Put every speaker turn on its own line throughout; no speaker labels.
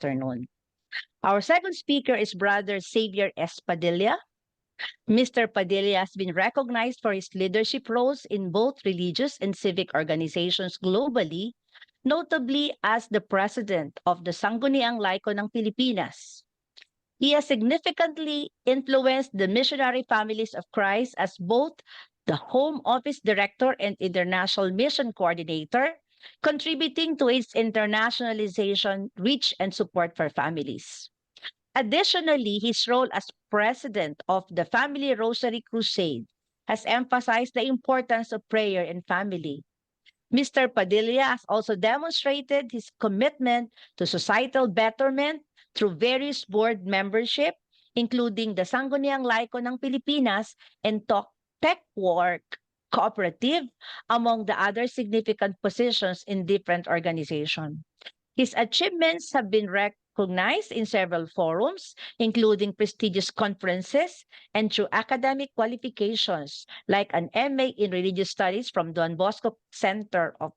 afternoon. Our second speaker is Brother Xavier S. Padilla. Mr. Padilla has been recognized for his leadership roles in both religious and civic organizations globally, notably as the president of the Sangguniang Laiko ng Pilipinas. He has significantly influenced the missionary families of Christ as both the Home Office Director and International Mission Coordinator, contributing to its internationalization, reach, and support for families. Additionally, his role as president of the Family Rosary Crusade has emphasized the importance of prayer and family. Mr. Padilla has also demonstrated his commitment to societal betterment through various board membership, including the Sangguniang Laiko ng Pilipinas and Tech Work Cooperative, among the other significant positions in different organizations. His achievements have been recognized in several forums, including prestigious conferences and through academic qualifications, like an MA in Religious Studies from Don Bosco Center of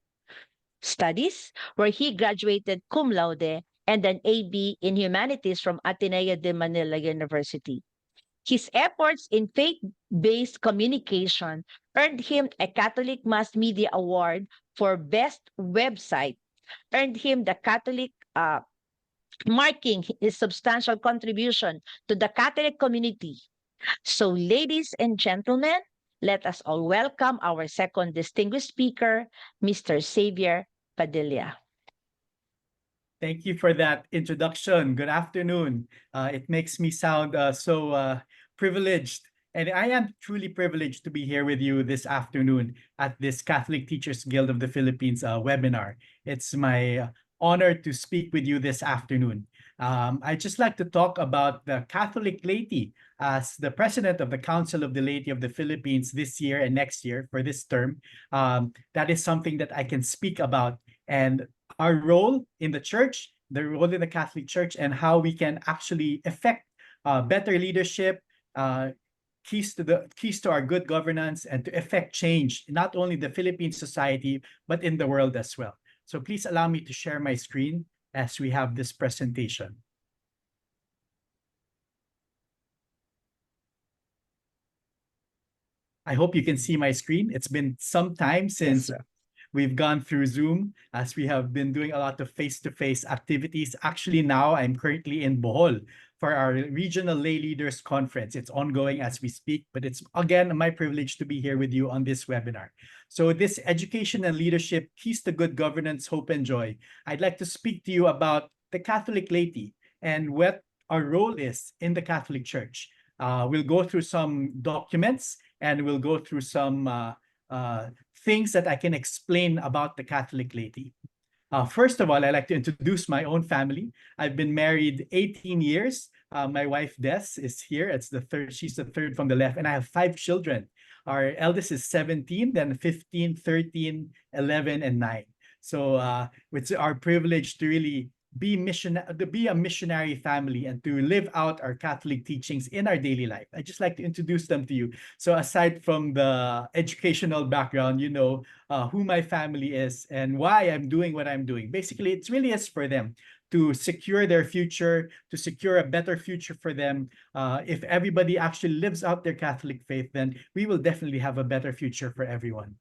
Studies, where he graduated cum laude, and an AB in Humanities from Ateneo de Manila University. His efforts in faith-based communication earned him a Catholic Mass Media Award for Best Website, earned him the Catholic, marking his substantial contribution to the Catholic community. So, ladies and gentlemen, let us all welcome our second distinguished speaker, Mr. Xavier Padilla.
Thank you for that introduction. Good afternoon. It makes me sound so privileged. And I am truly privileged to be here with you this afternoon at this Catholic Teachers Guild of the Philippines webinar. It's my honor to speak with you this afternoon. I'd just like to talk about the Catholic laity as the president of the Council of the Laity of the Philippines this year and next year for this term. That is something that I can speak about, and our role in the church, the role in the Catholic Church, and how we can actually effect better leadership, keys to our good governance, and to effect change, not only in the Philippine society, but in the world as well. So please allow me to share my screen as we have this presentation. I hope you can see my screen. It's been some time since we've gone through Zoom, as we have been doing a lot of face-to-face activities. Actually, now I'm currently in Bohol for our Regional Lay Leaders Conference. It's ongoing as we speak, but it's, again, my privilege to be here with you on this webinar. So this Education and Leadership, Keys to Good Governance, Hope and Joy, I'd like to speak to you about the Catholic laity and what our role is in the Catholic Church. We'll go through some documents, and we'll go through some things that I can explain about the Catholic laity. First of all, I'd like to introduce my own family. I've been married 18 years. My wife, Des, is here. It's the third. She's the third from the left. And I have 5 children. Our eldest is 17, then 15, 13, 11, and 9. So it's our privilege to really be a missionary family and to live out our Catholic teachings in our daily life. I'd just like to introduce them to you. So aside from the educational background, you know who my family is and why I'm doing what I'm doing. Basically, it's really is for them to secure their future, to secure a better future for them. If everybody actually lives out their Catholic faith, then we will definitely have a better future for everyone.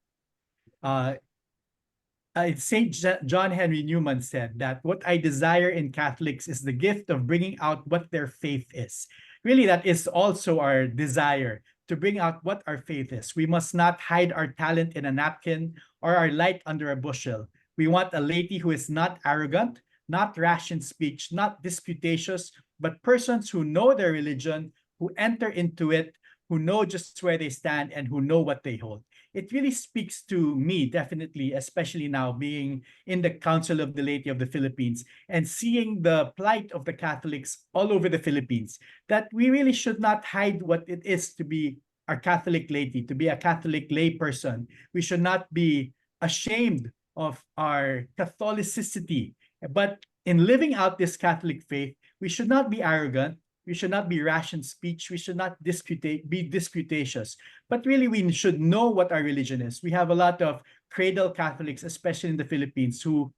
St. John Henry Newman said that what I desire in Catholics is the gift of bringing out what their faith is. Really, that is also our desire, to bring out what our faith is. We must not hide our talent in a napkin or our light under a bushel. We want a laity who is not arrogant, not rash in speech, not disputatious, but persons who know their religion, who enter into it, who know just where they stand, and who know what they hold. It really speaks to me, definitely, especially now being in the Council of the Laity of the Philippines and seeing the plight of the Catholics all over the Philippines, that we really should not hide what it is to be our Catholic laity, to be a Catholic lay person. We should not be ashamed of our Catholicity, but in living out this Catholic faith, we should not be arrogant. We should not be rash in speech. We should not be disputatious. But really, we should know what our religion is. We have a lot of cradle Catholics, especially in the Philippines, who,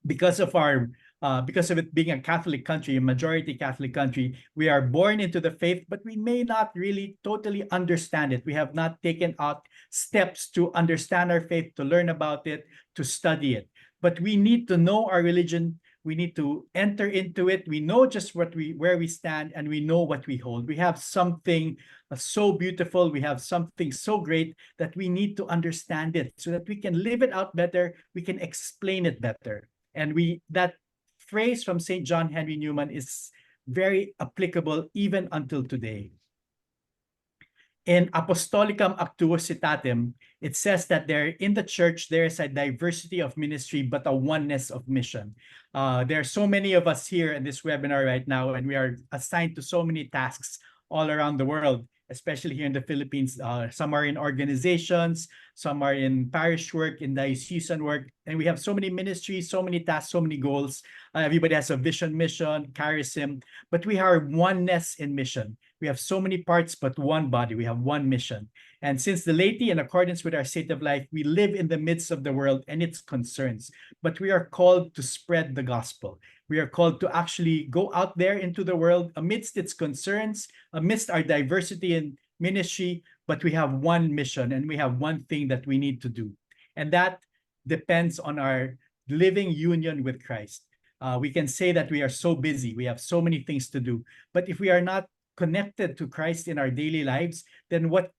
because of our because of it being a Catholic country, a majority Catholic country, we are born into the faith, but we may not really totally understand it. We have not taken out steps to understand our faith, to learn about it, to study it. But we need to know our religion. We need to enter into it. We know just where we stand, and we know what we hold. We have something so beautiful. We have something so great that we need to understand it so that we can live it out better. We can explain it better. And that phrase from St. John Henry Newman is very applicable even until today. In Apostolicam Actuositatem, it says that in the church, there is a diversity of ministry, but a oneness of mission. There are so many of us here in this webinar right now, and we are assigned to so many tasks all around the world, especially here in the Philippines. Some are in organizations, some are in parish work, in diocesan work, and we have so many ministries, so many tasks, so many goals. Everybody has a vision, mission, charism, but we are oneness in mission. We have so many parts, but one body. We have one mission. And since the laity, in accordance with our state of life, we live in the midst of the world and its concerns, but we are called to spread the gospel. We are called to actually go out there into the world amidst its concerns, amidst our diversity in ministry, but we have one mission and we have one thing that we need to do. And that depends on our living union with Christ. We can say that we are so busy, we have so many things to do, but if we are not connected to Christ in our daily lives, then what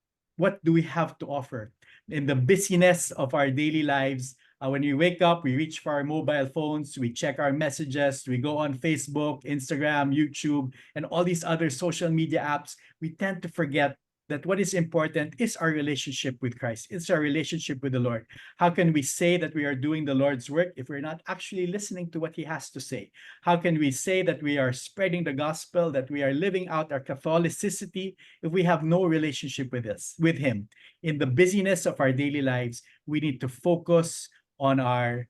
do we have to offer? In the busyness of our daily lives, when we wake up, we reach for our mobile phones, we check our messages, we go on Facebook, Instagram, YouTube, and all these other social media apps. We tend to forget that what is important is our relationship with Christ. It's our relationship with the Lord. How can we say that we are doing the Lord's work if we're not actually listening to what he has to say? How can we say that we are spreading the gospel, that we are living out our Catholicity if we have no relationship with him? In the busyness of our daily lives, we need to focus on our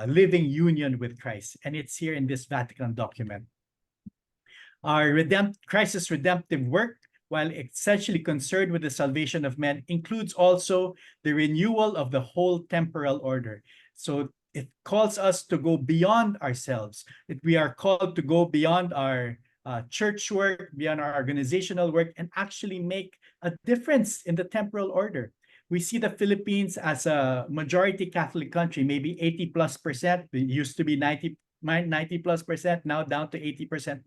living union with Christ. And it's here in this Vatican document. Our Christ's redemptive work, while essentially concerned with the salvation of men, includes also the renewal of the whole temporal order. So it calls us to go beyond ourselves. We are called to go beyond our church work, beyond our organizational work, and actually make a difference in the temporal order. We see the Philippines as a majority Catholic country, maybe 80+%. It used to be 90+%, now down to 80%.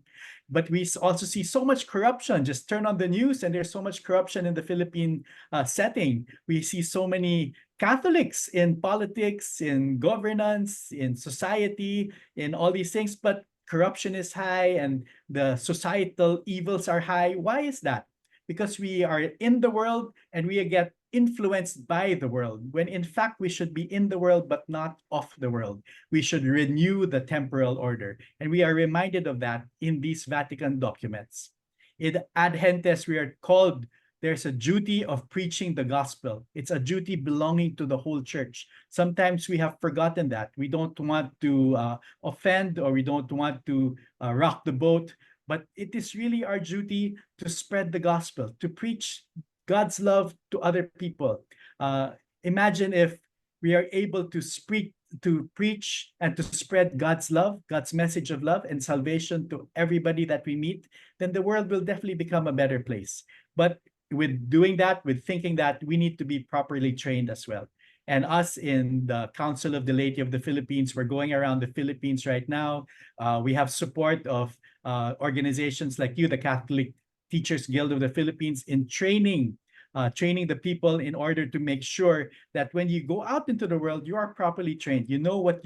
But we also see so much corruption. Just turn on the news and there's so much corruption in the Philippine setting. We see so many Catholics in politics, in governance, in society, in all these things, but corruption is high and the societal evils are high. Why is that? Because we are in the world and we get influenced by the world, when in fact we should be in the world but not of the world. We should renew the temporal order, and we are reminded of that in these Vatican documents. In Ad Gentes, we are called, there's a duty of preaching the gospel. It's a duty belonging to the whole church. Sometimes we have forgotten that. We don't want to offend, or we don't want to rock the boat, but it is really our duty to spread the gospel, to preach God's love to other people. Imagine if we are able to preach and to spread God's love, God's message of love and salvation to everybody that we meet, then the world will definitely become a better place. But with doing that, with thinking that, we need to be properly trained as well. And us in the Council of the Laity of the Philippines, we're going around the Philippines right now. We have support of organizations like you, the Catholic Teachers Guild of the Philippines, in training the people in order to make sure that when you go out into the world, you are properly trained. You know what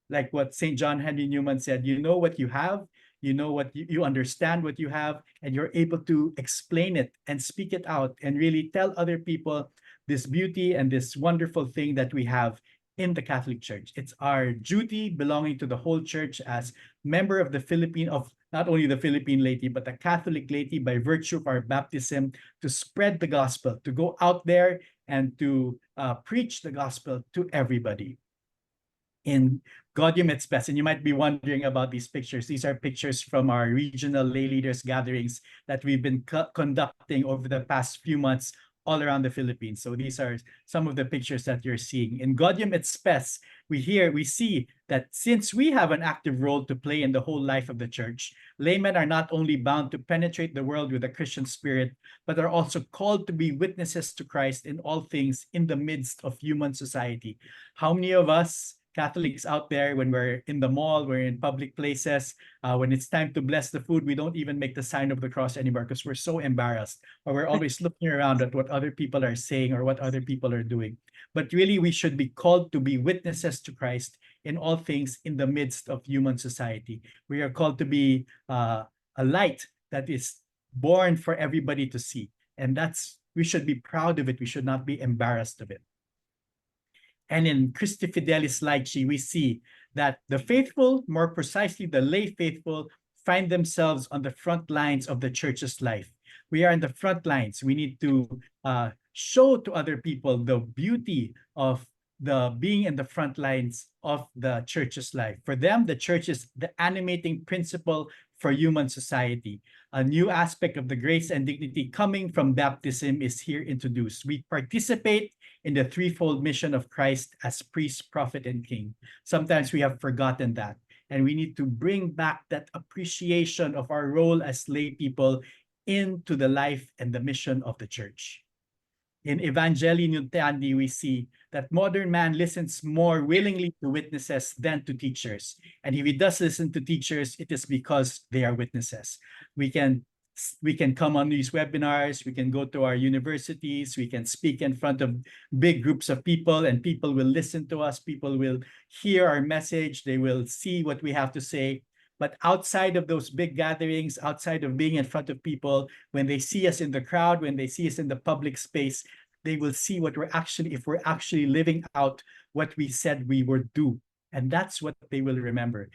like what St. John Henry Newman said, you know what you have, you know what you understand what you have, and you're able to explain it and speak it out and really tell other people this beauty and this wonderful thing that we have in the Catholic Church. It's our duty belonging to the whole church as member of the not only the Philippine laity, but the Catholic laity by virtue of our baptism, to spread the gospel, to go out there and to preach the gospel to everybody. In Gaudium et Spes, and you might be wondering about these pictures. These are pictures from our regional lay leaders gatherings that we've been conducting over the past few months all around the Philippines. So these are some of the pictures that you're seeing. In Gaudium et Spes, we see that since we have an active role to play in the whole life of the church, laymen are not only bound to penetrate the world with a Christian spirit, but are also called to be witnesses to Christ in all things in the midst of human society. How many of us Catholics out there, when we're in the mall, we're in public places, when it's time to bless the food, we don't even make the sign of the cross anymore because we're so embarrassed, or we're always looking around at what other people are saying or what other people are doing. But really, we should be called to be witnesses to Christ in all things in the midst of human society. We are called to be a light that is born for everybody to see. And we should be proud of it. We should not be embarrassed of it. And in Christi Fidelis Laici, we see that the faithful, more precisely the lay faithful, find themselves on the front lines of the church's life. We are in the front lines. We need to show to other people the beauty of the being in the front lines of the church's life. For them, the church is the animating principle for human society. A new aspect of the grace and dignity coming from baptism is here introduced. We participate in the threefold mission of Christ as priest, prophet, and king. Sometimes we have forgotten that, and we need to bring back that appreciation of our role as lay people into the life and the mission of the church. In Evangelii Nuntiandi, we see that modern man listens more willingly to witnesses than to teachers. And if he does listen to teachers, it is because they are witnesses. We can come on these webinars, we can go to our universities, we can speak in front of big groups of people, and people will listen to us, people will hear our message, they will see what we have to say. But outside of those big gatherings, outside of being in front of people, when they see us in the crowd, when they see us in the public space, they will see what if we're actually living out what we said we would do. And that's what they will remember.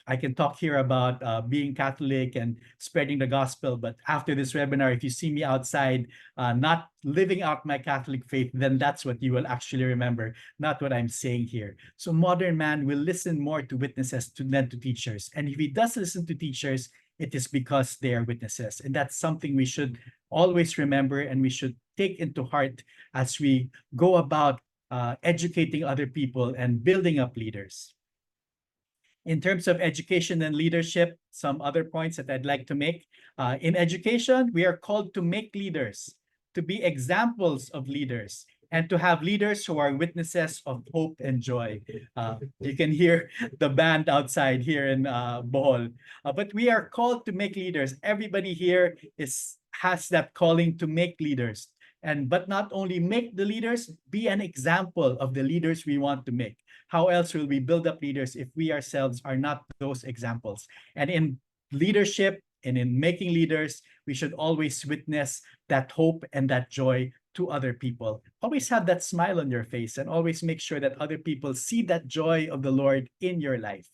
I can talk here about being Catholic and spreading the gospel, but after this webinar, if you see me outside not living out my Catholic faith, then that's what you will actually remember, not what I'm saying here. So modern man will listen more to witnesses than to teachers. And if he does listen to teachers, it is because they are witnesses. And that's something we should always remember, and we should take into heart as we go about educating other people and building up leaders. In terms of education and leadership, some other points that I'd like to make. In education, we are called to make leaders, to be examples of leaders, and to have leaders who are witnesses of hope and joy. You can hear the band outside here in Bohol. But we are called to make leaders. Everybody here has that calling to make leaders. But not only make the leaders, be an example of the leaders we want to make. How else will we build up leaders if we ourselves are not those examples? And in leadership and in making leaders, we should always witness that hope and that joy to other people. Always have that smile on your face, and always make sure that other people see that joy of the Lord in your life.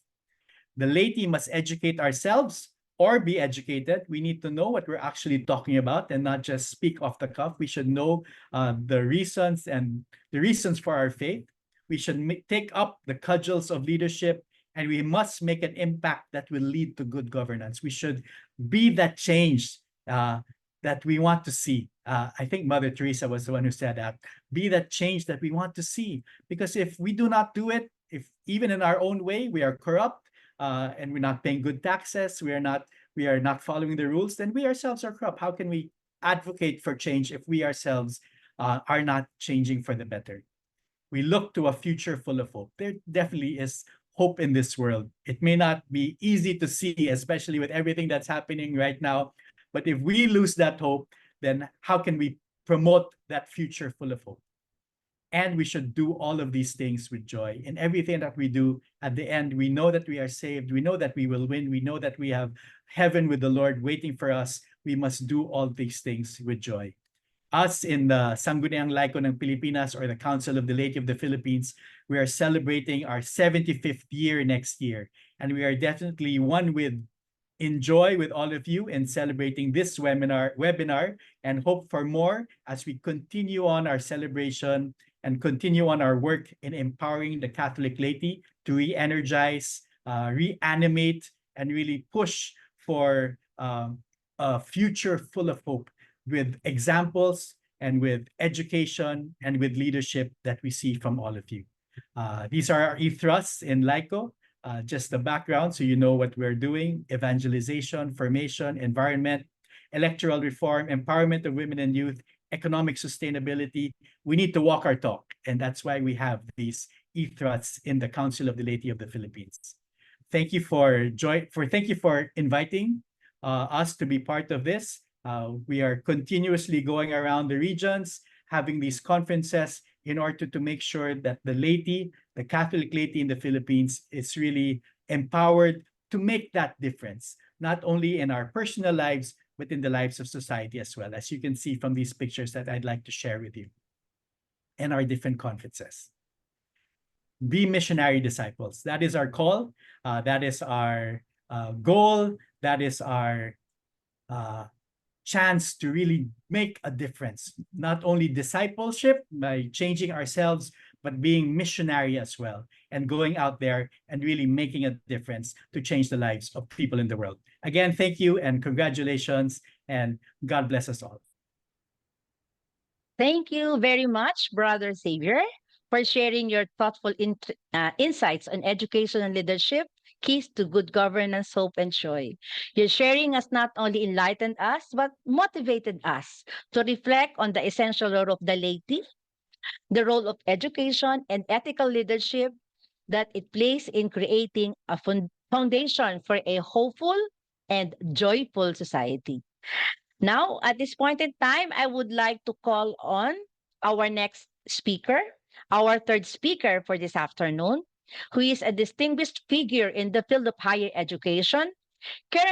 The laity must educate ourselves or be educated. We need to know what we're actually talking about and not just speak off the cuff. We should know the reasons for our faith. We should take up the cudgels of leadership, and we must make an impact that will lead to good governance. We should be that change that we want to see. I think Mother Teresa was the one who said that. Be that change that we want to see. Because if we do not do it, if even in our own way we are corrupt, and we're not paying good taxes, we are not following the rules, then we ourselves are corrupt. How can we advocate for change if we ourselves are not changing for the better? We look to a future full of hope. There definitely is hope in this world. It may not be easy to see, especially with everything that's happening right now. But if we lose that hope, then how can we promote that future full of hope? And we should do all of these things with joy. In everything that we do, at the end, we know that we are saved. We know that we will win. We know that we have heaven with the Lord waiting for us. We must do all these things with joy. Us in the Sangguniang Laiko ng Pilipinas, or the Council of the Laity of the Philippines, we are celebrating our 75th year next year. And we are definitely one with enjoy with all of you in celebrating this webinar, and hope for more as we continue on our celebration and continue on our work in empowering the Catholic laity to re-energize, reanimate, and really push for a future full of hope, with examples and with education and with leadership that we see from all of you. These are our thrusts in Laiko. Just the background so you know what we're doing: evangelization, formation, environment, electoral reform, empowerment of women and youth, economic sustainability. We need to walk our talk. And that's why we have these thrusts in the Council of the Laity of the Philippines. Thank you thank you for inviting us to be part of this. We are continuously going around the regions, having these conferences in order to make sure that the laity, the Catholic laity in the Philippines, is really empowered to make that difference, not only in our personal lives, but in the lives of society as well, as you can see from these pictures that I'd like to share with you and our different conferences. Be missionary disciples. That is our call. That is our goal. That is our chance to really make a difference. Not only discipleship by changing ourselves, but being missionary as well, and going out there and really making a difference to change the lives of people in the world. Again, thank you and congratulations, and God bless us all.
Thank you very much, Brother Xavier, for sharing your thoughtful insights on education and leadership, keys to good governance, hope, and joy. Your sharing has not only enlightened us, but motivated us to reflect on the essential role of the laity, the role of education and ethical leadership that it plays in creating a foundation for a hopeful and joyful society. Now, at this point in time, I would like to call on our next speaker, our third speaker for this afternoon, who is a distinguished figure in the field of higher education, currently